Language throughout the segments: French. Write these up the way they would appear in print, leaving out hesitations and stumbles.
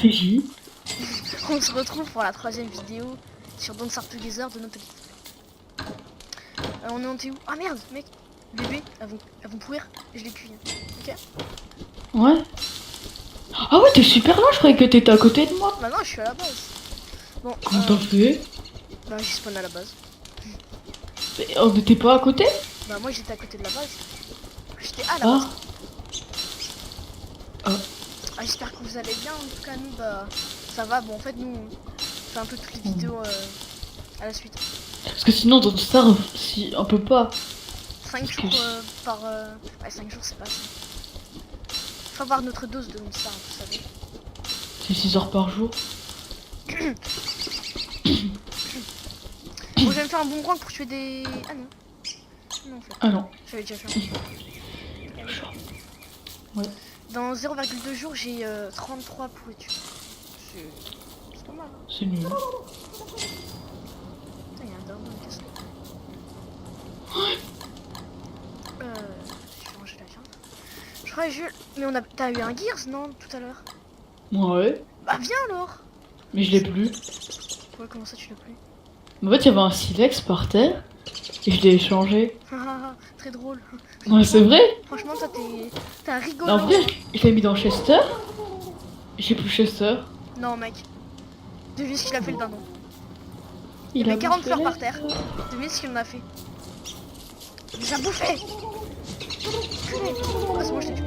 FJ. On se retrouve pour la 3ème vidéo sur Don't Start Together de notre équipe. On est en où? Ah merde, mec, bébé, elles vont pourrir, je les cuis. Ok. Ouais. Ah ouais, t'es super loin, je croyais que t'étais à côté de moi. Bah non, je suis à la base. Bon, Comment t'as fait? bah j'ai spawn à la base. Mais on n'était pas à côté? Bah moi j'étais à côté de la base. J'étais à la Ah. base. Ah. Ah, j'espère que vous allez bien. En tout cas, nous, bah ça va. Bon, en fait, nous on fait un peu toutes les vidéos à la suite. Parce que sinon, dans Star, si on peut pas. 5 jours par. Ouais, 5 jours, c'est pas assez. Faut avoir notre dose de Star, vous savez. C'est 6 heures par jour. Bon, je vais me faire un bon coin pour tuer des. Ah non. Non, en fait. Ah non. J'avais déjà fait Ouais. Dans 0,2 jours, j'ai 33 pourritures. C'est pas mal. Hein. C'est nul. Putain, il y a un daron qui casse. Je vais manger la viande. Je crois que je. Mais on a. T'as eu un Gears, non, tout à l'heure? Ouais. Bah, viens alors! Mais je l'ai plus. Ouais, comment ça, tu l'as plus? En fait, il y avait un silex par terre. Et je l'ai échangé. Très drôle. Ouais, c'est vrai. Franchement, toi, t'es un rigolo. En vrai, je l'ai mis dans Chester. J'ai plus Chester. Non, mec. Devine ce qu'il a fait le dindon. Il Il y a avait 40 bouffé fleurs les par terre. fleurs. Devine ce qu'il en a fait. Il les a bouffées. Ouais, c'est moi, je t'ai tué.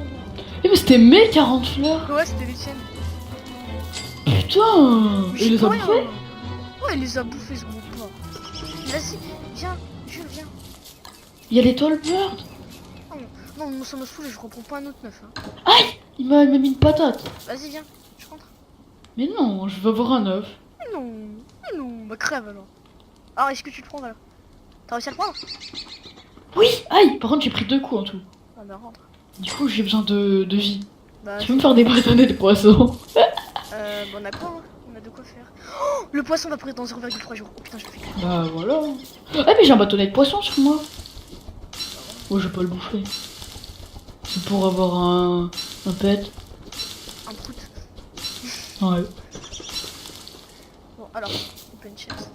Eh, mais c'était mes 40 fleurs. Ouais, c'était les tiennes. Putain. Mais Il les a rien. bouffées. Ouais, il les a bouffées, ce gros porc. Vas-y, viens, Jules, viens. Il y a l'étoile bird. Non, non, ça me saoule, je reprends pas un autre neuf. Hein. Aïe. Il m'a mis une patate. Vas-y, viens, je rentre. Mais non, je veux avoir un œuf. Mais non, bah crève alors. Alors, est-ce que tu le prends alors? T'as réussi à le prendre? Oui. Aïe. Par contre, j'ai pris 2 coups en tout. Ah bah rentre. Du coup, j'ai besoin de vie. Bah, Tu peux me faire des bâtonnets de poisson? bon, on a quoi hein? On a de quoi faire. Oh, le poisson va pourrir dans 0,3 jours. Oh putain, je le fais. Bah voilà. Ah mais j'ai un bâtonnet de poisson sur moi. Ouais, je vais pas le bouffer. C'est pour avoir un pet. Un prout. Ouais. Bon, alors, open chest.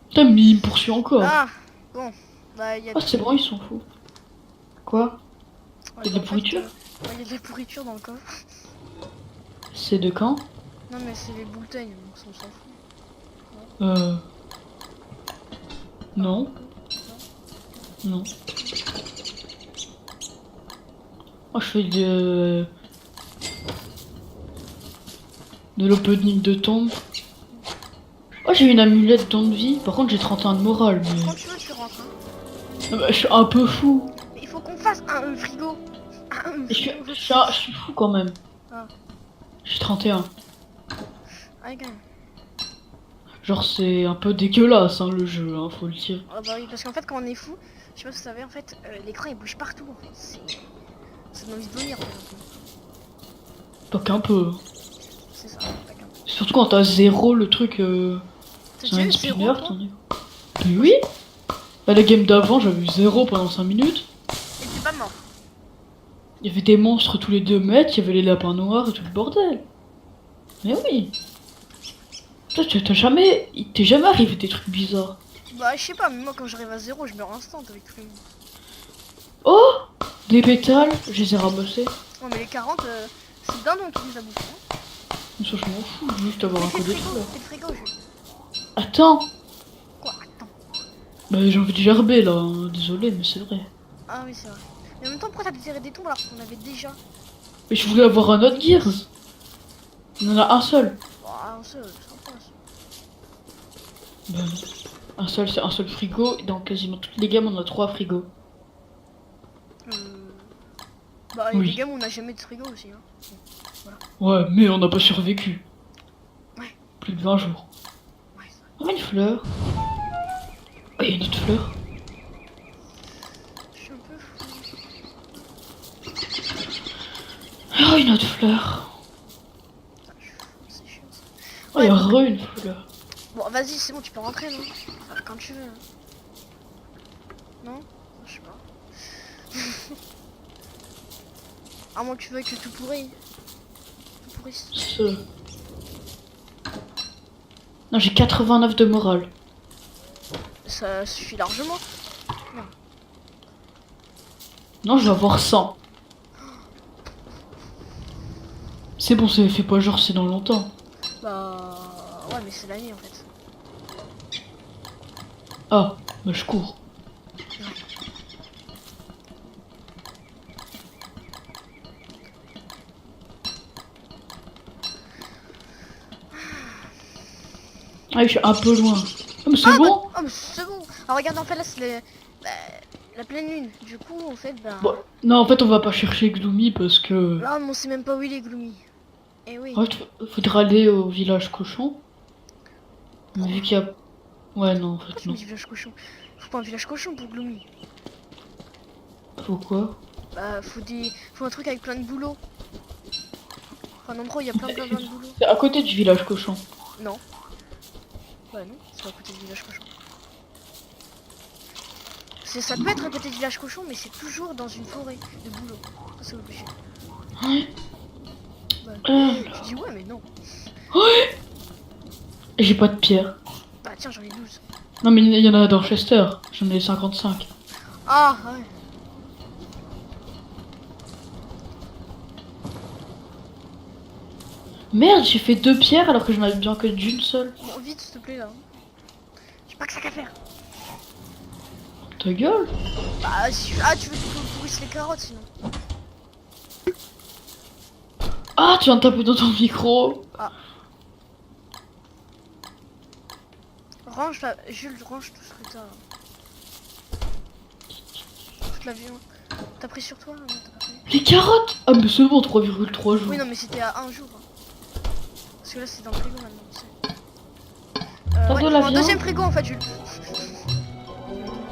Putain, mais il me poursuit encore. Ah, bon, bah il y a Ah, c'est bon, ils sont fous. Quoi? ouais, Il y a de la pourriture? Ouais, il y a de la pourriture dans le coffre. C'est de quand? Non, mais c'est les bouteilles, donc ça, on s'en fout. Non. Non. Oh, je fais de l'opening de tombe. Oh, j'ai une amulette don de vie. Par contre, j'ai 31 de morale. Mais... Quand tu veux, tu rentres. Hein. Ah bah, je suis un peu fou. Mais il faut qu'on fasse un frigo. Je suis fou quand même. Ah. J'ai 31. Ah, quand même. Genre, c'est un peu dégueulasse hein, le jeu, hein, faut le dire. Ah bah oui, parce qu'en fait, quand on est fou, je sais pas si vous savez, en fait, l'écran il bouge partout. En fait. Ça donne envie de vomir. En fait. Pas qu'un peu. C'est ça, pas qu'un peu. Surtout quand t'as 0 le truc. T'as C'est déjà un eu spinner, 0 toi? t'en dis. Mais oui! Bah, la game d'avant, j'avais eu 0 pendant 5 minutes. Et t'es pas mort. Il y avait des monstres tous les 2 mètres, il y avait les lapins noirs et tout le bordel. Mais oui! Toi, t'es jamais arrivé des trucs bizarres. Bah, je sais pas, mais moi quand j'arrive à 0, je meurs instant avec tout le monde. Oh! Des pétales, je les ai ramassés. Ouais, mais les 40, c'est le dindon qui nous a bouffé. Hein. Mais ça, je m'en fous, je veux juste avoir un Fais peu le de frigo, fleurs. fais le frigo, Jules. Attends! Quoi? Attends. Bah, j'ai envie de gerber là, hein. Désolé, mais c'est vrai. Ah oui, c'est vrai. Mais en même temps, pourquoi t'as tiré des tombes alors qu'on avait déjà? Mais je voulais avoir un autre Gears. Il y en a un seul. Oh, un seul, c'est sympa ça. Ben, un seul, c'est un seul frigo. Et dans quasiment toutes les gammes, on a 3 frigos. Bah, il y a Oui. des gammes où on n'a jamais de frigo aussi. Hein. Voilà. Ouais, mais on n'a pas survécu. Ouais. Plus de 20 jours. Ouais, ça Oh, une fleur. Oh, il y a une autre fleur. je suis un peu fou. Oh, une autre fleur. Putain, je suis fou, c'est chiant ça. Oh, il y a une fleur. Bon, vas-y, c'est bon, tu peux rentrer, non? Enfin, quand tu veux. Hein. Non? Je sais pas. À moins que tu veuilles que tout pourri. pourrissent. Non, j'ai 89 de morale. Ça suffit largement. Non, je vais avoir 100. C'est bon, ça fait pas genre c'est dans longtemps. Bah ouais, mais c'est la nuit en fait. Ah, bah je cours. Ah, je suis un peu loin. Ah, mais c'est bon. Oh mais c'est bon. Alors regarde, en fait là c'est bah, la pleine lune. Du coup en fait bah... Bon, non, en fait, on va pas chercher Gloomy parce que... Là on sait même pas où il est Gloomy. Eh oui. En fait, faudra aller au village cochon. Mais vu qu'il y a... Ouais, non, en Pourquoi fait, tu me non. dis village cochon? Faut pas un village cochon pour Gloomy. Pourquoi? Bah faut un truc avec plein de boulots. Enfin un endroit où il y a plein de boulots. C'est à côté du village cochon. Non. Bah non, c'est pas à côté du village cochon. Ça peut être à côté du village cochon, mais c'est toujours dans une forêt de bouleaux. Ça c'est obligé. Ouais. Bah, Ah. tu dis ouais mais non. J'ai pas de pierre. Bah tiens, j'en ai 12. Non, mais il y en a dans Chester. J'en ai 55. Ah ouais. Merde, j'ai fait 2 pierres alors que j'en avais bien que d'une seule. Bon, vite s'il te plaît là. J'ai pas que ça qu'à faire. Ta gueule. Bah si... Ah tu veux que je pourrisse les carottes sinon. Ah, tu viens de taper dans ton micro. Range là, Jules, range tout ce que t'as. Toute la viande. T'as pris sur toi? Non, t'as pas pris. Les carottes. Ah, mais c'est bon, 3,3 jours. Oui non mais c'était à un jour. Parce que là c'est dans le frigo maintenant. Tu sais. T'as de la un viande deuxième frigo en fait Jules.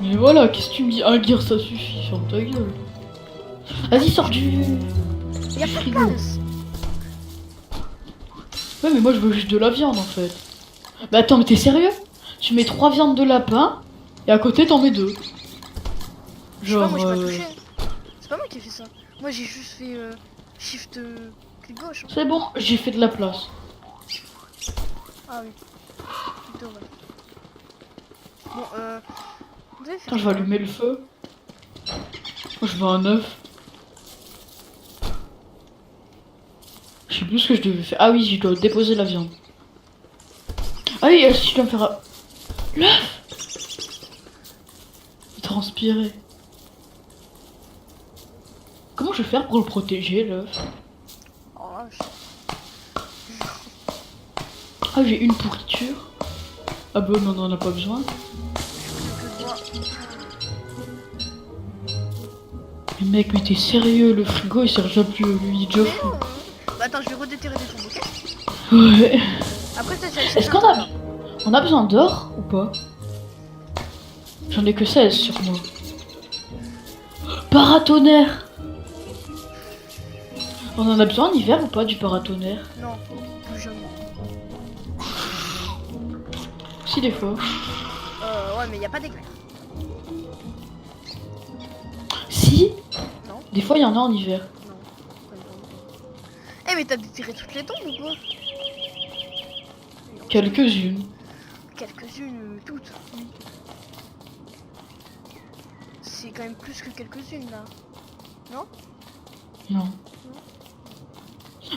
Mais voilà, qu'est-ce que tu me dis? Un gear, ça suffit, ferme ta gueule. Vas-y, sors du... Y'a pas de frigo. place. Ouais, mais moi, je veux juste de la viande, en fait. Bah attends, mais t'es sérieux? Tu mets 3 viandes de lapin, et à côté, t'en mets 2. Je sais pas, Genre... moi j'ai pas touché. C'est pas moi qui ai fait ça. Moi j'ai juste fait shift clic gauche. Hein. C'est bon, j'ai fait de la place. Ah oui. Plutôt ouais. Bon vous devez faire Attends, je vais allumer le feu. Moi, je veux un œuf. Je sais plus ce que je devais faire. Ah oui, je dois déposer la viande. Ah oui, si je dois me faire... L'œuf. Il transpirait. Comment je vais faire pour le protéger, l'œuf? Oh là, Ah, j'ai une pourriture. Ah bah non, on en a pas besoin. Mais mec, mais t'es sérieux, le frigo il sert déjà plus, lui, il est déjà Mais fou. non, hein. Bah attends, je vais redéterrer des tombes, ok? Ouais. Après ça, Est-ce qu'on a besoin d'or ou pas? J'en ai que 16 sur moi. Paratonnerre. On en a besoin en hiver ou pas du paratonnerre? Non, plus jamais. Si, des fois. Ouais, mais y a pas d'éclair. Si. Non. Des fois il y en a en hiver. Non. Eh, mais t'as déterré toutes les tombes ou quoi? Quelques-unes. Quelques-unes, toutes. Oui. C'est quand même plus que quelques-unes là. Non? Non.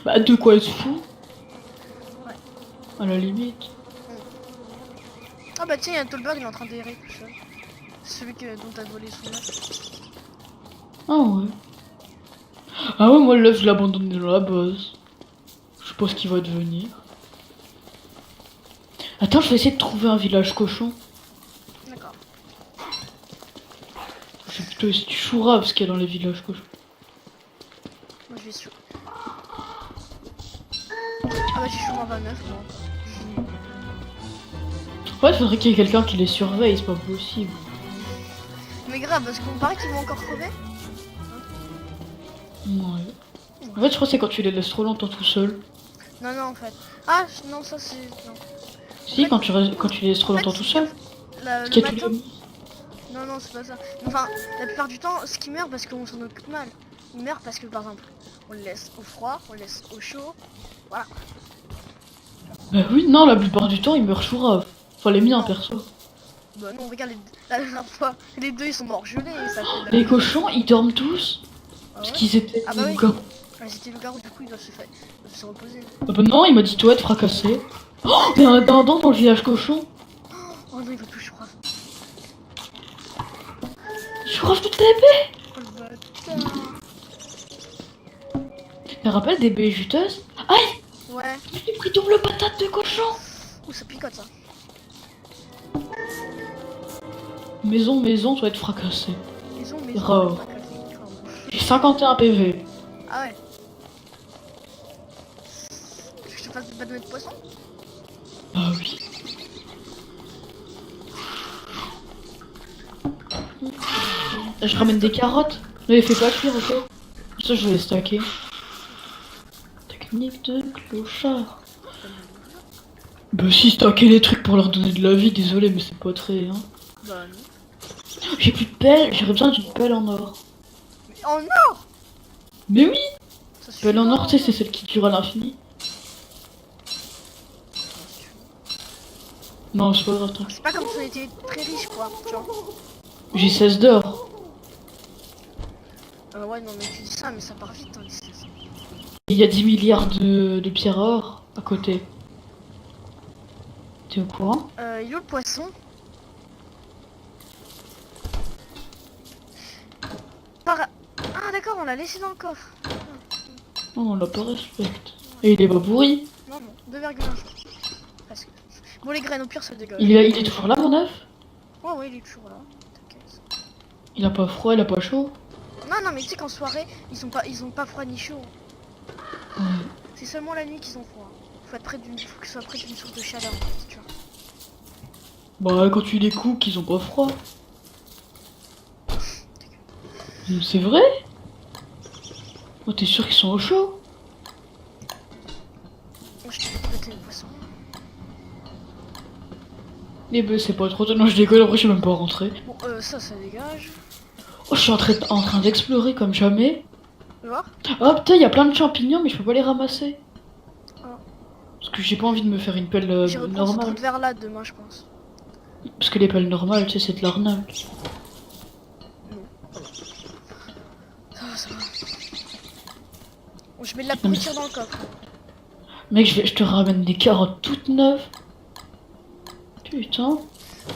Bah de quoi être fou? Ouais. À la limite. Ah bah tiens, y'a un Tolberg, il est en train d'errer tout seul. Celui dont t'as volé son œuf. Ah ouais. Ah ouais, moi l'œuf je l'ai abandonné dans la base. Je sais pas ce qu'il va devenir. Attends, je vais essayer de trouver un village cochon. D'accord. Je vais plutôt essayer du choura parce qu'il y a dans les villages cochons. Moi je vais sur. Ah bah j'ai sûrement 29 moi. Ouais, il faudrait qu'il y ait quelqu'un qui les surveille, c'est pas possible. Mais grave, parce qu'on paraît qu'ils vont encore crever. Ouais. En fait, je crois que c'est quand tu les laisses trop longtemps tout seul. Non, non, en fait. Ah, non, ça c'est. Non. Si, quand tu les laisses trop longtemps tout seul. Le Qu'il y a tous matin. les- Non, non, c'est pas ça. Enfin, la plupart du temps, ce qui meurt parce qu'on s'en occupe mal. Il meurt parce que, par exemple, on le laisse au froid, on le laisse au chaud. Voilà. Bah oui, non, la plupart du temps, ils meurent chourave. Enfin, les miens, perso. Bah non, regarde, la dernière fois, les deux ils sont morts gelés et ça fait de la Les merde. cochons, ils dorment tous. Ah Parce ouais. qu'ils étaient Ah bah oui. loups-garous. Ah, c'était le garou, du coup ils doivent se reposer. Ah bah non, il m'a dit toi de fracasser. Oh, mais un dindon dans le village cochon. Oh non, il va tout chourave. Chourave toute l'épée. Oh le bâtard. Tu te rappelles des baies juteuses? Aïe, Ouais. j'ai pris double patate de cochon. Ouh, ça picote ça. Maison, tu vas être fracassé. Maison. Rare. Pas cassé. Oh. J'ai 51 PV. Ah ouais. Je te fasse des bâtonnets de poisson? Ah oui. Je ramène des carottes. Ne les fais pas cuire, ok? Ça, je vais les stacker. Technique de clochard. Bah si, stacker les trucs pour leur donner de la vie, désolé, mais c'est pas très, hein. Bah non. J'ai plus de pelle, j'aurais besoin d'une pelle en or. Mais oh non. Mais oui, Ça suffit pelle en pas, or, tu sais, hein. c'est celle qui dure à l'infini. Non, c'est pas grave, attends. C'est pas comme si on était très riche quoi, tu vois. J'ai 16 d'or. Ouais non mais tu dis ça mais ça part vite hein, les 16. Il y a 10 milliards de pierres à or à côté. T'es au courant? Il est où le poisson? Ah d'accord, on l'a laissé dans le coffre. Non, on l'a pas respecté. Et il est pas pourri. Non, 2,1 jours. Presque. Bon, les graines, au pire, ça dégage. Il est toujours là, mon œuf? Ouais, il est toujours là. T'inquiète. Il a pas froid, il a pas chaud. Non, mais tu sais qu'en soirée, ils ont pas froid ni chaud. Ouais. C'est seulement la nuit qu'ils ont froid. Faut que ce soit près d'une source de chaleur, en fait, tu vois. Bah, quand tu les coupes, ils ont pas froid. C'est vrai? Oh, t'es sûr qu'ils sont au chaud? Moi, je te fais péter le poisson. Eh ben, c'est pas trop tôt. Non, je déconne, après, je suis même pas rentré. Bon, ça dégage. Oh, je suis en train d'explorer comme jamais. Tu vois? Oh, putain, il y a plein de champignons, mais je peux pas les ramasser. Oh. Parce que j'ai pas envie de me faire une pelle J'ai reprendre ce trou normale. de verre là demain, je pense. Parce que les pelles normales, tu sais, c'est de l'arnaque. Ça va. Bon, je mets de la pourriture dans le coffre. Mec, je te ramène des carottes toutes neuves. Putain.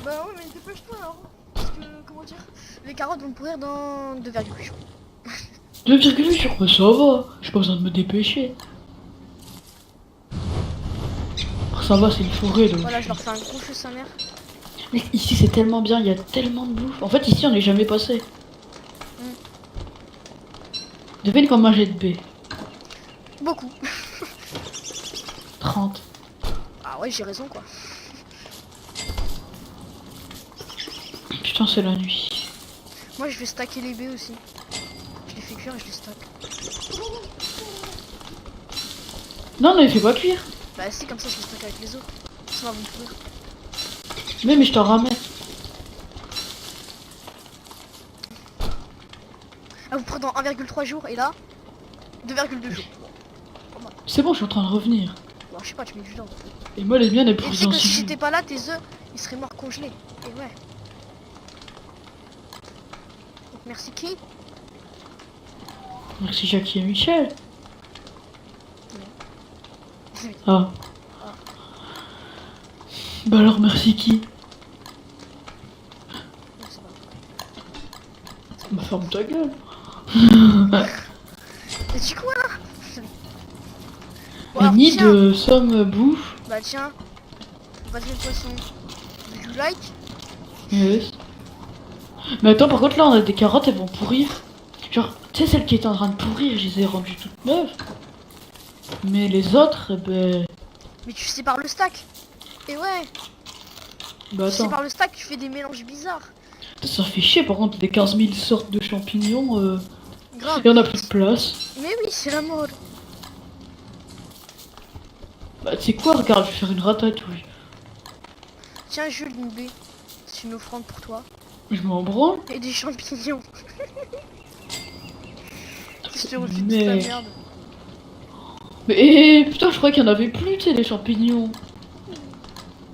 Bah ouais, mais dépêche-toi alors. Parce que, comment dire, les carottes vont pourrir dans 2,8 jours. 2,8 jours, bah ça va. J'ai pas besoin de me dépêcher. Ça va, c'est une forêt donc. Voilà, je leur fais un gros feu sa mère. Mec, ici c'est tellement bien, il y a tellement de bouffe. En fait, ici on n'est jamais passé. Devine combien j'ai de baies. Beaucoup. 30. Ah ouais, j'ai raison quoi. Putain, c'est la nuit. Moi, je vais stacker les baies aussi. Je les fais cuire et je les stack. Non, ne les fais pas cuire. Bah si, comme ça, je les stack avec les autres. Sinon, elles vont pourrir. Mais je t'en ramène. Ah, vous prenez dans 1,3 jours et là 2,2 jours. C'est bon, je suis en train de revenir. Bon, je sais pas, tu mets du temps. Et moi, les miennes, elles Et tu pourrissent sais dans que 6 si jours. j'étais pas là, tes œufs, ils seraient morts congelés. Et ouais. Donc merci qui? Merci Jackie et Michel. Ah. Bah alors, merci qui? Non, c'est pas Bah ferme ta gueule. Et tu quoi là? Bon, I alors, need tiens. some bouffe. Bah tiens. Vas-y le poisson. Du like? Yes. Mais attends, par contre, là, on a des carottes, elles vont pourrir. Genre, tu sais, celles qui étaient en train de pourrir, je les ai rendues toutes neuves. Mais les autres, eh ben... Mais tu sépares le stack. Et ouais. Bah Tu attends, sépares le stack, tu fais des mélanges bizarres. ça fait chier, par contre, des 15 000 sortes de champignons, Grave. et on a plus de place. Mais oui, c'est la mode. Bah tu sais quoi, regarde, je vais faire une ratatouille. Tiens, Jules, une baie. C'est une offrande pour toi. Je m'en branle. Et des champignons. Je te refile toute Mais- ta merde. Mais putain, je croyais qu'il y en avait plus, tu sais, les champignons.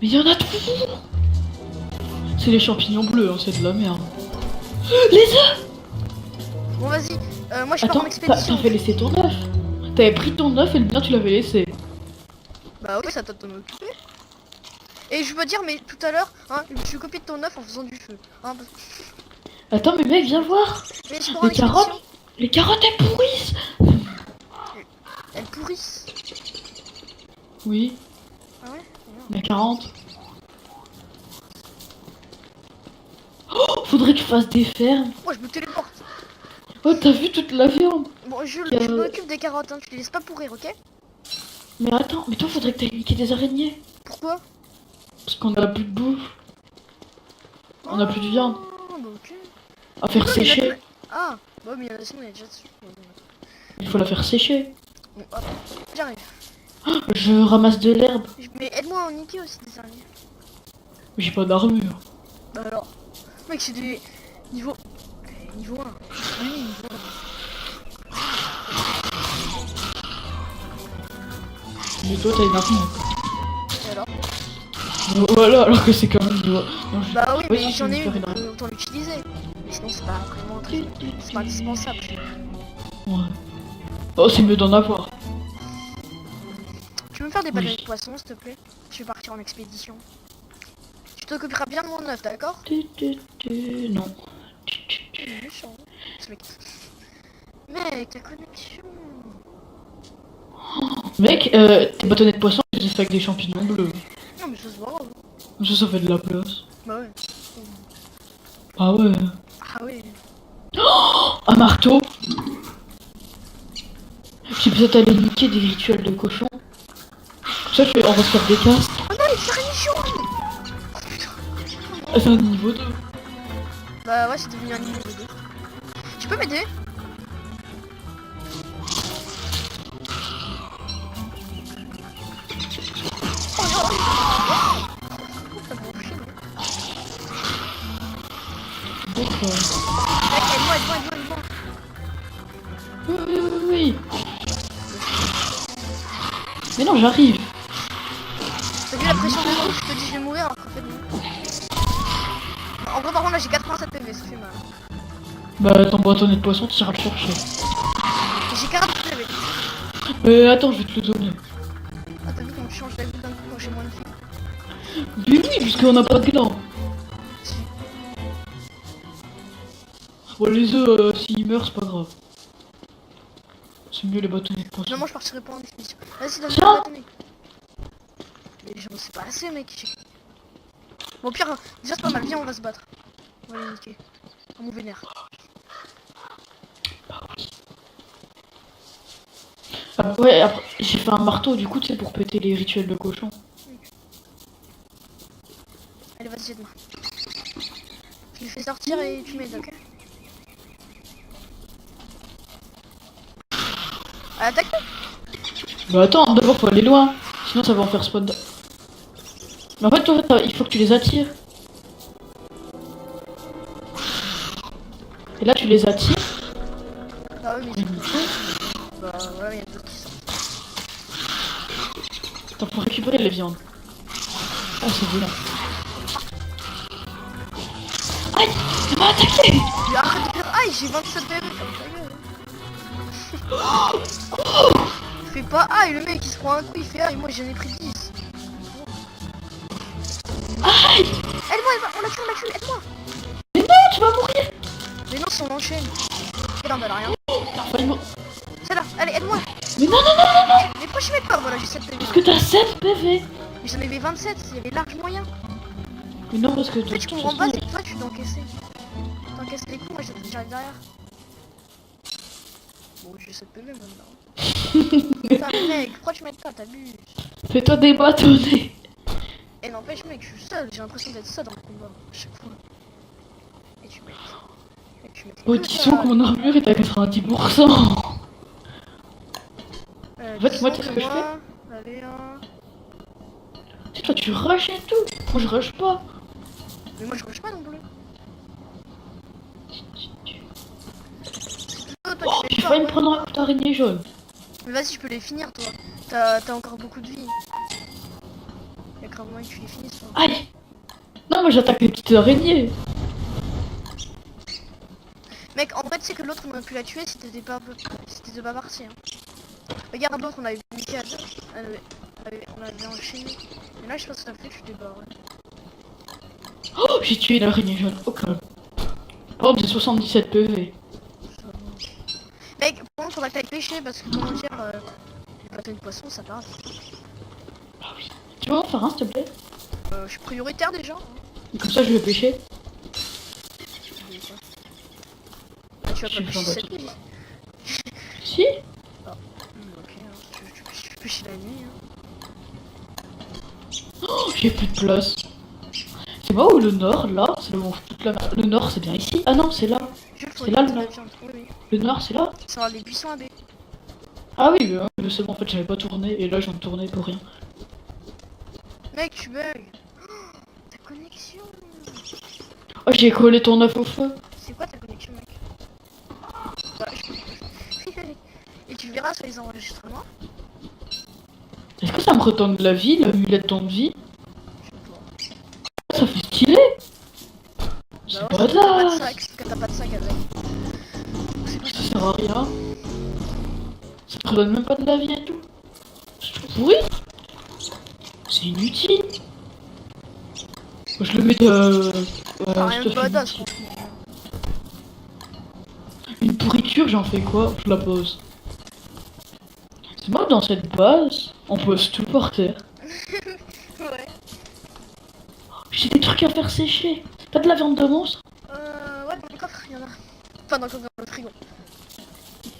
Mais il y en a toujours. C'est les champignons bleus, hein, c'est de la merde. Les œufs. Bon, vas-y. Moi, je pars en Attends, expédition. t'avais laissé ton œuf. T'avais pris ton œuf et le bien tu l'avais laissé. Bah oui, ça t'a t'en occupé. Et je veux dire, mais tout à l'heure, hein, je suis copié de ton œuf en faisant du feu. Hein, Attends, mais mec, viens voir. mais je pars en Les expédition. carottes. Les carottes, elles pourrissent. Elles pourrissent. Oui, Ah ouais? mais 40. Oh, faudrait que je fasse des fermes. Moi, je me téléporte. Oh, t'as vu toute la viande. Bon, je m'occupe des carottes, hein. Tu les laisses pas pourrir, ok? Mais attends, mais toi, faudrait que t'ailles niquer des araignées. Pourquoi? Parce qu'on a plus de bouffe. On a plus de viande. Ah, bah ok. À faire Non, mais sécher. Ah, bah mais sinon, il y a déjà dessus. Il faut la faire sécher. Bon, hop, j'arrive. Je ramasse de l'herbe. Mais aide-moi à en niquer aussi des araignées. J'ai pas d'armure. Bah alors, mec, c'est des niveau niveau 1. Oui, niveau 1. Mais toi, t'as une armure. Et alors? Voilà, alors que c'est quand même. Non, Bah oui, Ouais, mais si j'en tu ai veux une, faire une donc armure. autant l'utiliser. Mais sinon, c'est pas vraiment très... C'est pas indispensable. Ouais. Oh, c'est mieux d'en avoir. Tu veux me faire des Oui. bananes de poisson, s'il te plaît? Je vais partir en expédition. Tu t'occuperas bien de mon œuf, d'accord? Non. Il est méchant, ce mec. Mec, ta connexion. Mec, tes bâtonnets de poisson, je les ai fait avec des champignons bleus. Non, mais ça se voit. Ça fait de la place. Bah ouais. Ah ouais. Ah ouais. Un marteau. J'ai besoin d'aller niquer des rituels de cochon. Comme ça, on va se faire des casques. Oh non, les araignées jaunes. Ah, c'est un niveau 2. Bah ouais, c'est devenu un niveau 2. Tu peux m'aider? Oh non. Ça m'a enchaîné. D'accord. Mec, aide-moi. Oui. Mais non, j'arrive. T'as vu la pression de l'eau? Je te dis je vais mourir alors qu'en fait non. En vrai par contre là j'ai 87 PV, ça fait mal. Bah, ton bâtonnet de poisson, tu iras le chercher. Et j'ai 40 PV. Mais attends, je vais te le donner. Ah t'as vu comment tu changes la vie d'un coup quand j'ai moins de vie? Mais oui, puisqu'on n'a pas de gland. Si. Bon, les œufs, s'ils meurent, c'est pas grave. C'est mieux les bâtonnets de poisson. Non moi je partirai pas en expédition. Vas-y donne-moi Tiens. le bâtonnet. Mais j'en sais pas assez mec. Bon pire, déjà c'est pas mal, viens on va se battre. On va les niquer. On mon vénère. Ah, ouais, après, j'ai fait un marteau, du coup, tu sais, pour péter les rituels de cochon. Allez vas-y aide-moi. Je les fais sortir et tu m'aides, ok? Attaque. Bah attends, d'abord faut aller loin, sinon ça va en faire spawn. Mais en fait, toi, il faut que tu les attires. Et là, tu les attires. Ah oui mais bah voilà, il y a d'autres qui sortent. Attends, faut récupérer les viandes. Ah, c'est violent. Aïe, il m'a attaqué. Mais arrête de faire aïe, j'ai 27 PV, ferme ta gueule. Fais pas aïe, le mec il se prend un coup, il fait aïe, moi j'en ai pris 10. Aïe. Aide-moi, on l'a tué, aide-moi. Mais non, tu vas mourir. Mais non, si on enchaîne. Et là, on a rien. T'as failli mourir. C'est là, allez, aide-moi. Mais non, non, non, non, Mais pourquoi je mets pas? Voilà, j'ai 7 PV. parce que t'as 7 PV. Mais j'en avais 27, il y avait large moyen. Mais non, parce que En fait, je comprends pas, c'est que toi tu t'encaisses. T'encaisses les coups, moi j'arrive derrière. Bon, j'ai 7 PV maintenant. Putain, mec, pourquoi tu m'aides pas? T'abuses. Fais-toi des bâtonnets. Et n'empêche, mec, je suis seul, j'ai l'impression d'être seul dans le combat, à chaque fois. Et tu m'aides. Et tu m'aides. Oh, disons que mon armure est à 90%. En fait, moi, tu sais ce que je fais? Allez, hein. Tu sais, toi, tu rushes et tout. Moi, je rush pas. Mais moi je rush pas non plus. Toi, Oh, tu j'ai fais failli me pas, prendre un coup d'araignée jaune. Mais vas-y, je peux les finir, toi. T'as encore beaucoup de vie. Y'a grave moyen que tu les finisses, toi. Aïe. Non, moi j'attaque les petites araignées. Mec, en vrai, tu sais que l'autre, on aurait pu la tuer si t'étais pas parti. Hein. Regarde l'autre, on avait niqué à deux. On l'avait enchaîné. Mais là, je sais pas ce que t'as fait, tu t'es barré. Oh, j'ai tué une araignée jaune. Ok. Oh, j'ai 77 PV. Mec, par contre, faudra que t'ailles pêcher parce que, comment dire, les bâtons de poisson, ça part. Ah oui. Tu veux en faire un, s'il te plaît? Je suis prioritaire déjà. Hein. Comme ça, je vais pêcher. Bah, tu vas Je pas vais pêcher faire cette nuit. Si. Ok, hein. Tu pêches la nuit. Hein. Oh, j'ai plus de place. C'est moi ou le nord, là? C'est là où on fout toute la merde. Le nord, c'est bien ici. Ah non, c'est là. Je C'est là, le la nord. viande. Oui, oui. Le nord, c'est là. Ça va les buissons à baie. Ah oui, c'est bon, en fait, j'avais pas tourné. Et là, je viens de tourner pour rien. Mec, tu bugs. Oh, ta connexion. Oh, j'ai collé ton œuf au feu. C'est quoi ta connexion, mec? Et tu verras sur les enregistrements. Est-ce que ça me redonne de la vie, l'amulette de vie? Je sais pas. Ça fait stylé. C'est Bah pas ouais, t'as pas de ça. sac, parce que t'as pas de sac avec. Ça sert à rien. Ça te redonne même pas de la vie et tout. C'est tout pourri. C'est inutile. Moi, je le mets de... T'as rien de stuff badass, inutile. franchement. Une pourriture, j'en fais quoi? Je la pose. C'est moi dans cette base, on pose tout par terre. Ouais. J'ai des trucs à faire sécher. Pas de la viande de monstre? Ouais, dans le coffre, y'en a. Enfin, dans le coffre, dans le frigo.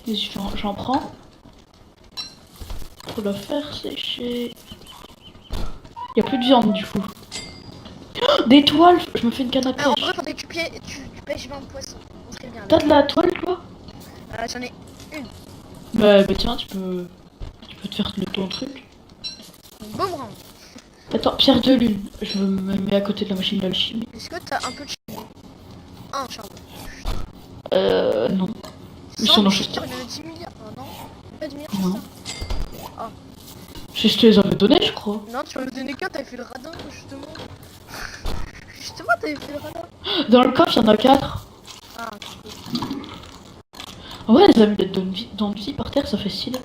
Et j'en prends. Pour la faire sécher. Y a plus de viande du coup. Oh, des toiles, je me fais une canne à En pêche. vrai, faudrait que tu pêches 20 poissons. On serait bien là. T'as de la toile toi? J'en ai une. Bah tiens, tu peux te faire ton truc. Boomerang. Attends, pierre de lune. Je me mets à côté de la machine d'alchimie. Est-ce que t'as un peu de charbon? Un charbon. Non. Ils sont Sans dans Chester, Chester. il y en a 10 milliards. Non, pas 10 milliards, Non. Chester. Je te les avais donnés, je crois. Non, tu m'en as donné qu'un, t'avais fait le radin, justement. Justement, t'avais fait le radin. Dans le coffre, il y en a 4. Ah, En vrai, les amulettes dans le vie par terre, ça fait stylé.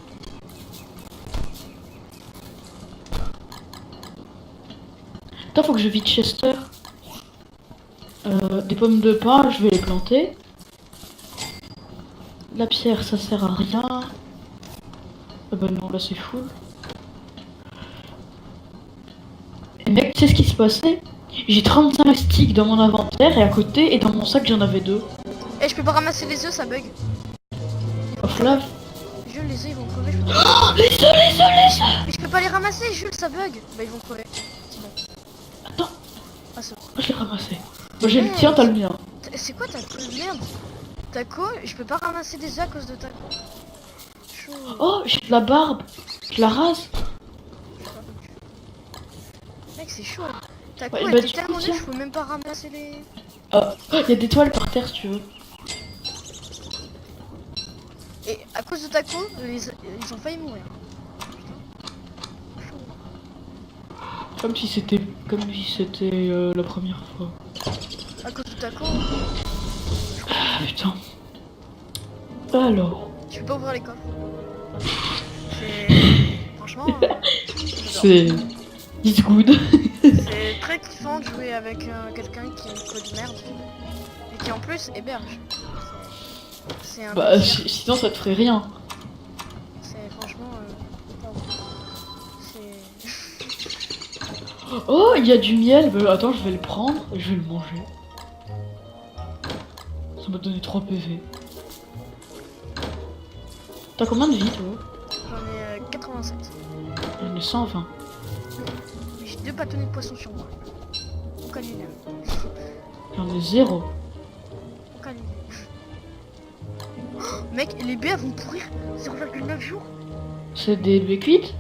Attends, faut que je vide Chester. Des pommes de pin, je vais les planter. La pierre, ça sert à rien. Ah bah non, là c'est full. Et mec, tu sais ce qui se passait? J'ai 35 sticks dans mon inventaire et à côté, et dans mon sac, j'en avais 2. Eh, je peux pas ramasser les œufs, ça bug. Hop là. Jules, les œufs, ils vont crever. Oh, les œufs. Mais je peux pas les ramasser, Jules, ça bug. Bah, ils vont crever. C'est bon. Attends, Ah, c'est bon. moi je l'ai ramassé. Moi j'ai le tien, t'as le mien. C'est quoi ta co de merde? Taco, je peux pas ramasser des œufs à cause de taco. Chaud. Oh, j'ai de la barbe. Je la rase. Mec, c'est chaud. Taco, Ouais, elle bah, était du tellement coup, nulle, tiens. je peux même pas ramasser les. Ah, il y a des toiles par terre si tu veux. Et à cause de taco, ils ont failli mourir. Putain. Chaud. Comme si c'était la première fois. À cause de taco, Ah putain. Alors, tu peux pas ouvrir les coffres. C'est. Franchement. J'adore. c'est it's good. C'est très kiffant de jouer avec quelqu'un qui a une peau de merde et qui en plus héberge. C'est un Bah plaisir. sinon ça te ferait rien. C'est franchement pas ouf. C'est. Oh, il y a du miel. Bah, attends, je vais le prendre et je vais le manger. Ça m'a donné 3 PV. T'as combien de vie toi? J'en ai 87. J'en ai 120. J'ai 2 bâtonnets de poisson sur moi. Aucun lunaire. J'en ai 0. Aucun lunaire. Oh, mec, les baies elles vont pourrir 0,9 jours. C'est des baies cuites?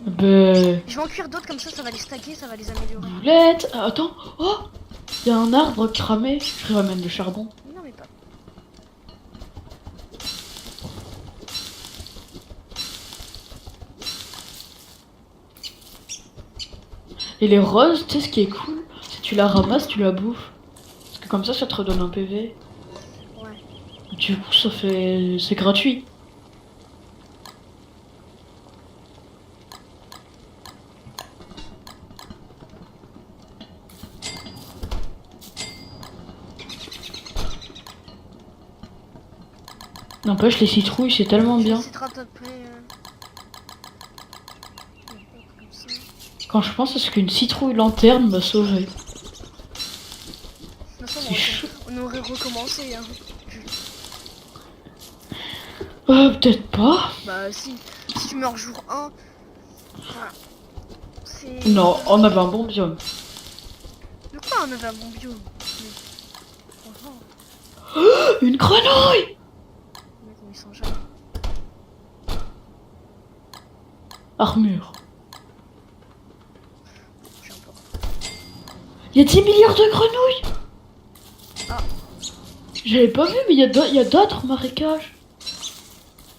Bah... Je vais en cuire d'autres comme ça va les stacker, ça va les améliorer. Boulette. Ah, attends. Oh, il y a un arbre cramé. Je ramène le charbon. Non mais pas. Et les roses, tu sais ce qui est cool, si tu la ramasses, tu la bouffes. Parce que comme ça te redonne un PV. Ouais. Du coup, ça fait... c'est gratuit. N'empêche, les citrouilles, c'est tellement Je vais bien. essayer de rattraper. Comme ça. Quand je pense à ce qu'une citrouille lanterne m'a sauvé. De toute façon, C'est chaud. on aurait recommencé. Hein. Peut-être pas. Bah si tu meurs jour 1, c'est... Non, on avait un bon biome. De quoi on avait un bon biome? Franchement, Une grenouille! mec, on y sent jamais. Armure. J'ai un peu... Il y a 10 milliards de grenouilles! Ah. J'avais pas vu, mais il y a d'autres marécages.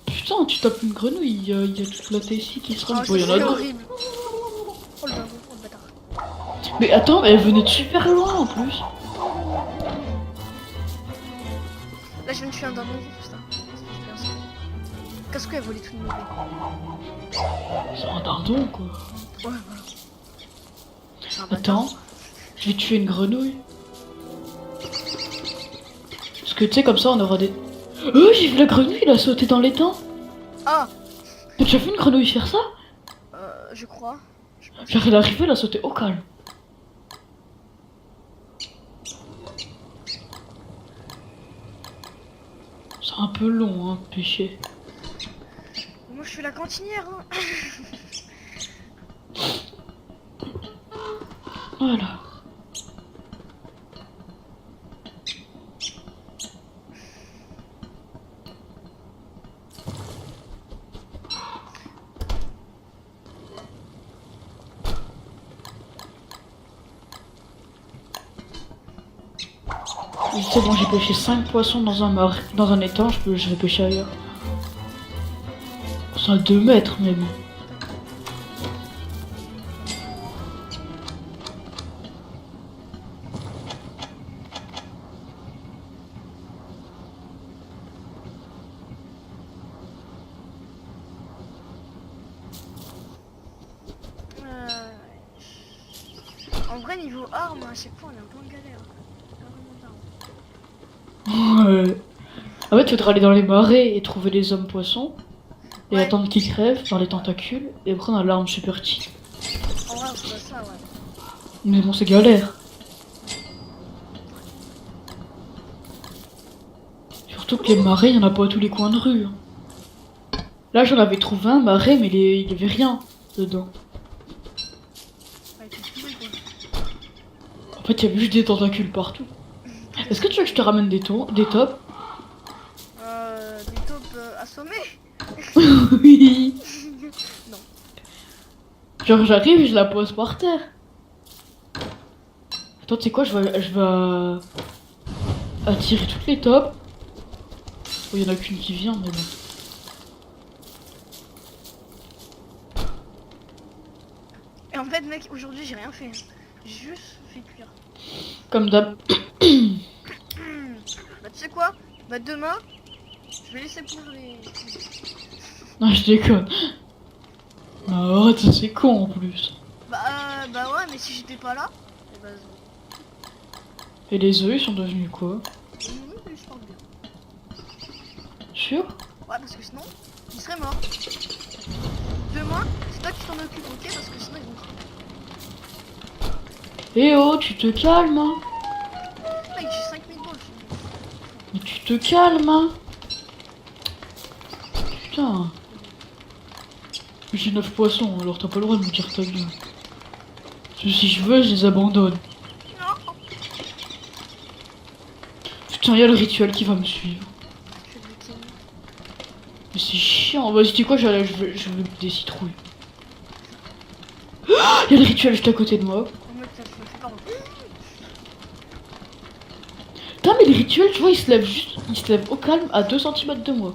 Putain, tu tapes une grenouille, il y a toute la Tessie qui se rend. Ah, Bon, il y en a c'est d'autres. horrible. Oh le dingo, oh le bâtard. Mais attends, mais elle venait de super loin en plus. Là je viens de tuer un dindon, putain. Qu'est-ce qu'elle volait tout de mauvais? C'est un dindon quoi. Ouais, voilà. C'est un bâtard. Attends, je vais tuer une grenouille. Parce que tu sais, comme ça on aura des. Oh, j'ai vu la grenouille, elle a sauté dans l'étang. Ah, T'as déjà vu une grenouille faire ça? je crois. Je pense. Genre, elle est arrivée, elle a sauté au calme. C'est un peu long, hein, pêcher. Moi je suis la cantinière, hein. Voilà. C'est bon, j'ai pêché 5 poissons dans un étang, je vais pêcher ailleurs. C'est à 2 mètres, mais bon. En vrai niveau armes, à chaque fois on est un peu en galère. Pas vraiment d'armes. Ouais. En fait, faudra aller dans les marais et trouver les hommes poissons. Et Ouais. attendre qu'ils crèvent par les tentacules. Et prendre l'arme super cheap. En vrai c'est pas ça, ouais. Mais bon, c'est galère. Surtout que les marais, il y en a pas à tous les coins de rue. Hein. Là, j'en avais trouvé un marais, mais il y avait rien dedans. Ouais, t'es fou, quoi. En fait, il y avait juste des tentacules partout. Est-ce que tu veux que je te ramène des tops? Des taupes assommées. Oui. Non. Genre, j'arrive et je la pose par terre. Attends, tu sais quoi, je vais attirer toutes les tops. Bon, il y en a qu'une qui vient, mais bon. Et en fait mec, aujourd'hui j'ai rien fait. J'ai juste fait cuire. Comme d'hab. Bah tu sais quoi? Bah demain, je vais laisser pour les... Non, je déconne. Non, arrête, ça, c'est con en plus. Bah ouais, mais si j'étais pas là, eh bah... Et les œufs, ils sont devenus quoi? je pense bien. Sûr? Ouais, parce que sinon, ils seraient morts. Demain, c'est toi qui t'en occupes, ok? Parce que sinon ils vont crever. Eh oh, tu te calmes, hein. Mec, j'ai 5000 balles. Mais tu te calmes, hein. Putain. J'ai 9 poissons, alors t'as pas le droit de me dire que t'as bien. Parce que si je veux, je les abandonne. Non. Putain, y a le rituel qui va me suivre. Je vais buter. Mais c'est chiant. Vas-y, tu sais quoi, je veux des citrouilles. Ah, y a le rituel juste à côté de moi. Oh mec, ça me fait pardon. Putain, mais le rituel, tu vois, il se lève au calme à 2 cm de moi.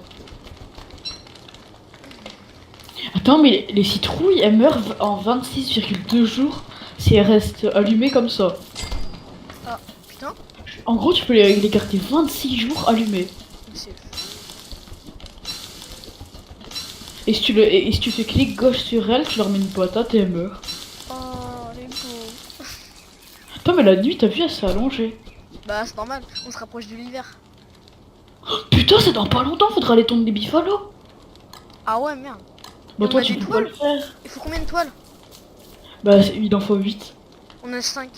Attends, mais les citrouilles, elles meurent en 26,2 jours si elles restent allumées comme ça. Ah, putain. En gros, tu peux les garder 26 jours allumées. C'est... Et si tu fais clic gauche sur elles, tu leur mets une patate et elles meurent. Oh, les pauvres. Attends, mais la nuit, t'as vu, elle s'est allongée. Bah, c'est normal, on se rapproche de l'hiver. Putain, c'est dans pas longtemps, faudra aller tondre des biffalos. Ah ouais, merde. Bah on toi, a tu des peux pas toiles. le faire. Il faut combien de toiles? Bah, il en faut 8. On a 5.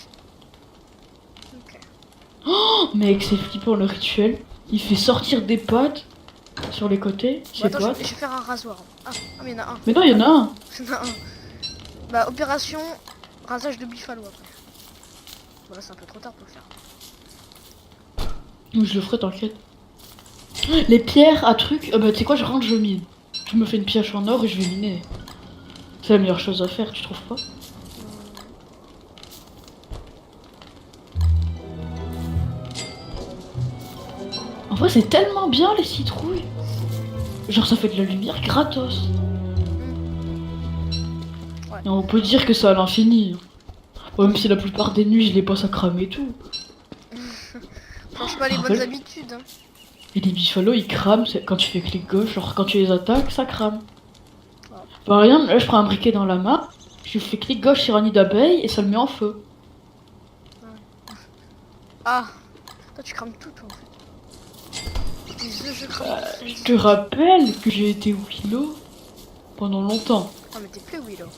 Ok. Oh, mec, c'est flippant, le rituel. Il fait sortir des pattes sur les côtés, Bon, ses attends, pattes. je vais faire un rasoir. Ah, mais il y en a un. Mais non, il y en a un. Il y en a un. Bah, opération rasage de buffalo après. Voilà, c'est un peu trop tard pour le faire. Je le ferai, t'inquiète. Les pierres à truc, bah tu sais quoi, je rentre, je mine. Je me fais une pioche en or et je vais miner. C'est la meilleure chose à faire, tu trouves pas? En vrai, c'est tellement bien les citrouilles. Genre, ça fait de la lumière gratos. Ouais. Et on peut dire que c'est à l'infini. Bon, même si la plupart des nuits, je les passe à cramer et tout. Change pas les bonnes Rappelle- habitudes. Hein. Et les biffalos, ils crament quand tu fais clic gauche. Genre, quand tu les attaques, ça crame. Par exemple, là, je prends un briquet dans la main, je fais clic gauche sur un nid d'abeille et ça le met en feu. Ah, toi tu crames tout toi en fait. Les œufs je crame. Je te rappelle que j'ai été Willow pendant longtemps. Ah mais t'es plus Willow.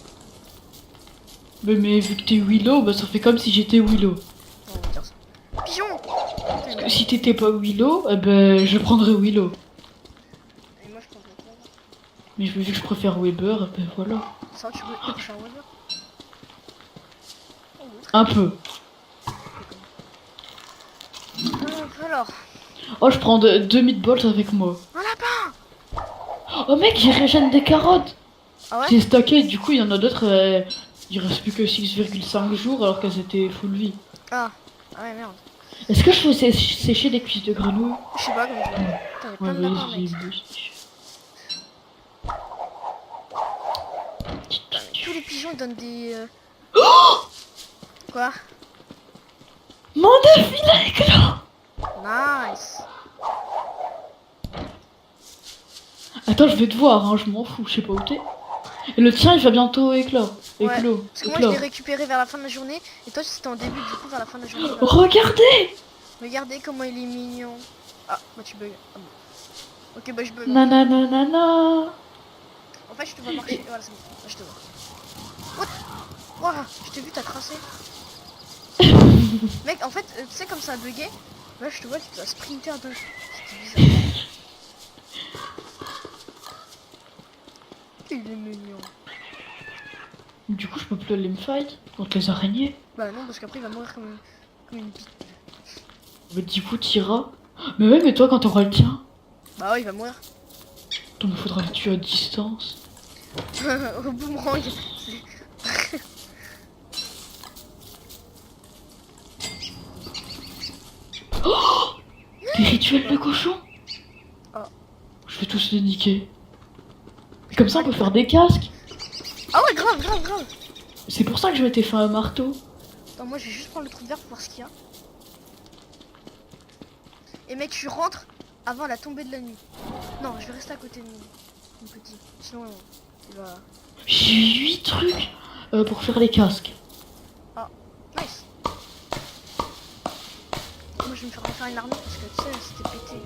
Mais vu que t'es Willow, bah ça fait comme si j'étais Willow. Bon, on va dire ça. Pigeon. Parce que si t'étais pas Willow, eh ben je prendrais Willow. Et moi je prendrais quoi? Mais vu que je préfère Weber, eh ben voilà. Ça tu veux toucher un Weber? Oh, oui. Un peu. Alors, Oh, je prends deux meatballs avec moi. un lapin. Oh mec, j'ai régène des carottes. Ah ouais? J'ai stacké, du coup il y en a d'autres, il reste plus que 6,5 jours alors qu'elles étaient full vie. Ah, ah ouais merde. Est-ce que je peux sécher des cuisses de grenouilles? Je sais pas comment je vais. Putain, il y a plein de lapins mec. Putain, mais tous les pigeons ils donnent des... Quoi? Mon défilé à éclat. Nice. Attends, je vais te voir, hein, je m'en fous, je sais pas où t'es. Et le tien, il va bientôt éclore. Ouais, Éclos. parce que moi je l'ai récupéré vers la fin de la journée et toi c'était en début du coup vers la fin de la journée. Regardez. Regardez comment il est mignon. Ah, bah tu bugs. Ah, bon. Ok, bah je bug. Nananana. En fait, je te vois marcher. Voilà, c'est bon. Là, je te vois. What? Ouah, je t'ai vu, t'as tracé. Mec, en fait, tu sais, comme ça a bugué. Là, je te vois, tu dois sprinter de. C'était bizarre. Il est mignon. Du coup, je peux plus aller me fight contre les araignées. Bah non, parce qu'après, il va mourir comme une bite. Mais du coup, t'iras. Mais ouais, mais toi, quand t'auras le tien, Bah ouais, il va mourir. il faudra le tuer à distance. Au boomerang. Des rituels de cochon. Oh. Je vais tous les niquer. Et comme ça, on peut faire des casques. Ah ouais, grave, grave, grave. C'est pour ça que je m'étais fait un marteau. Attends, moi, je vais juste prendre le trou vert pour voir ce qu'il y a. Et mec, tu rentres avant la tombée de la nuit. Non, je vais rester à côté de mon petit. Sinon, il va... J'ai 8 trucs pour faire les casques. Nice. Moi, je vais me faire refaire une armure parce que tu sais, c'était pété.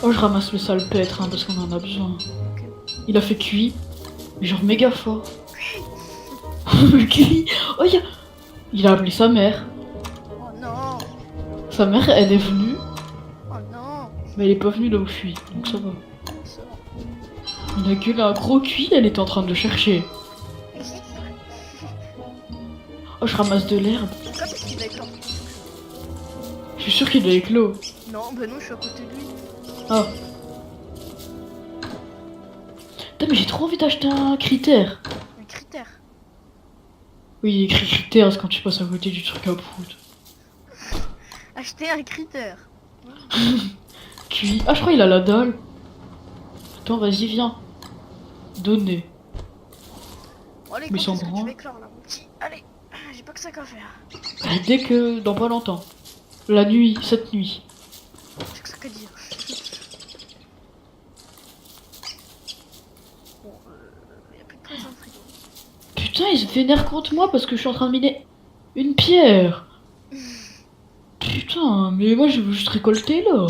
Oh, je ramasse le salpêtre hein, parce qu'on en a besoin. Ok. Il a fait cuit, mais genre méga fort. Cuit. Oh, il a appelé sa mère. Oh non. Sa mère, elle est venue, Oh non. mais elle est pas venue là où je suis, donc ça va. Ça va. Il a gueulé un gros cuit, elle était en train de le chercher. Oh, je ramasse de l'herbe. Pourquoi est-ce qu'il va éclore? Je suis sûr qu'il a éclos. Non, bah non, je suis à côté de lui. Ah. Putain, mais j'ai trop envie d'acheter un critère. Un critère. Oui, il est écrit critère, c'est quand tu passes à côté du truc à prout. Acheter un critère. Cuit. Ah, je crois qu'il a la dalle. Attends, vas-y, viens. Donner. Oh les Mais gars, sans qu'est-ce que tu branle. vas éclore là? petit. Allez, j'ai pas que ça qu'à faire. Dès que, dans pas longtemps. La nuit, cette nuit. J'ai que ça qu'à dire. Bon, y a plus de place dans le frigo. Putain, il se vénère contre moi parce que je suis en train de miner une pierre. Putain, mais moi je veux juste récolter l'or.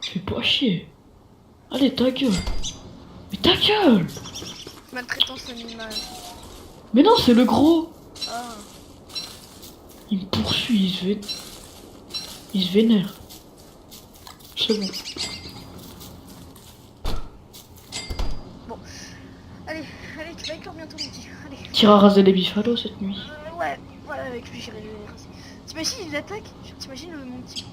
Fais pas chier. Allez, ta gueule. Mais ta gueule. Maltraitance animale. Mais non, c'est le gros. Ah. Il me poursuit, il se vénère. C'est bon. Allez, tu vas éclore bientôt, mon petit. Allez. T'iras raser les biffalos cette nuit. Ouais, avec lui, j'irai les raser. T'imagines, il attaque? T'imagines mon petit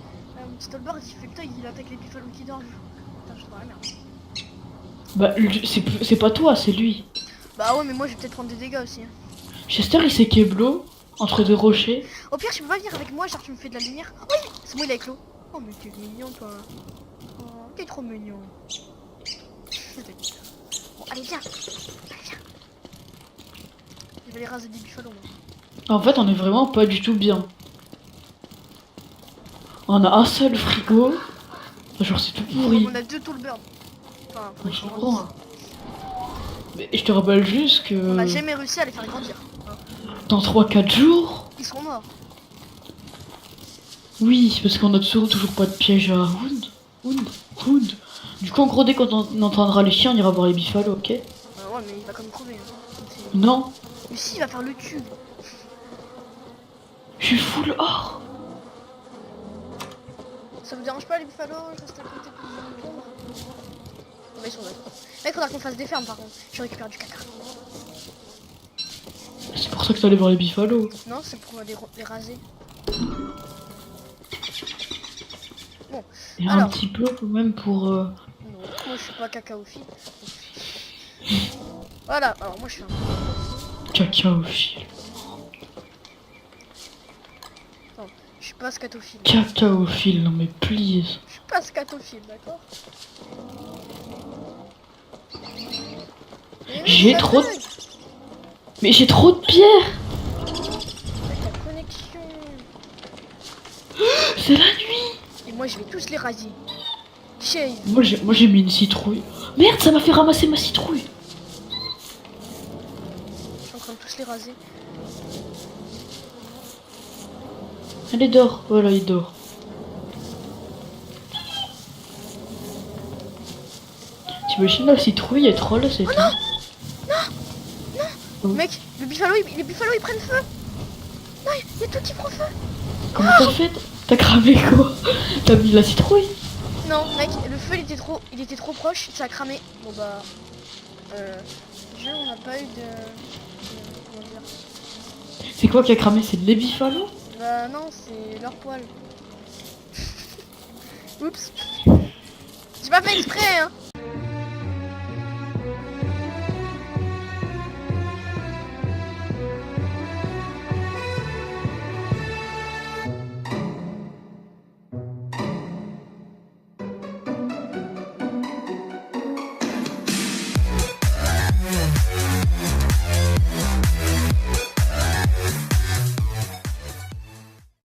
Stolbard, il fait putain, il attaque les biffalos qui dorment. Putain, je suis dans la merde. Bah, c'est pas toi, c'est lui. Bah ouais, mais moi, je vais peut-être prendre des dégâts aussi. Hein. Chester, il s'est Keblo entre deux rochers. Au pire, tu peux pas venir avec moi, genre tu me fais de la lumière. Oui, c'est moi, il a éclos. Oh, mais t'es mignon, toi. Oh, t'es trop mignon. Bon, allez, viens. Je vais les raser des biffalos, moi. En fait, on est vraiment pas du tout bien. On a un seul frigo. Genre, c'est tout pourri. On a 2 toolbirds. Enfin, On faudrait s'en qu'on rend, grandisse. Mais je te rappelle juste que On a jamais réussi à les faire grandir. Hein. dans 3-4 jours, Ils seront morts. oui, parce qu'on a toujours pas de piège à Hound. Du coup, en gros, dès qu'on entendra les chiens, on ira voir les biffalos, ok? Ouais, mais il va quand même crever. Hein. Non, Mais si, il va faire le cul. je suis full or. Ça vous dérange pas les buffalos? Je reste à côté pour vous répondre. Ils sont d'accord. Mec, faudra qu'on fasse des fermes par contre. Je récupère du caca. C'est pour ça que t'allais voir les biffalos. Non, c'est pour les raser. Bon, Et alors. un petit peu quand même pour... Non, moi je suis pas cacaophile. Voilà, alors moi je suis un... Cacaophile. Non, je suis pas scatophile. Cacaophile, non mais please. Je suis pas scatophile, d'accord? J'ai trop de... Mais j'ai trop de pierres. Avec la connexion. C'est la nuit. Et moi je vais tous les raser. Shave. Moi j'ai mis une citrouille. Merde, ça m'a fait ramasser ma citrouille. Je suis en train de tous les raser. Allez, dors. Voilà, il dort. T'imagines la citrouille est troll, c'est tout. Mec, les buffalos ils prennent feu. Non, il y a tout qui prend feu. Comment t'as fait? T'as cramé quoi? T'as mis la citrouille? Non, mec, le feu il était trop proche, ça a cramé. Bon bah, on n'a pas eu de comment dire? C'est quoi qui a cramé? C'est les biffalos? Bah non, c'est leur poil. Oups. J'ai pas fait exprès, hein.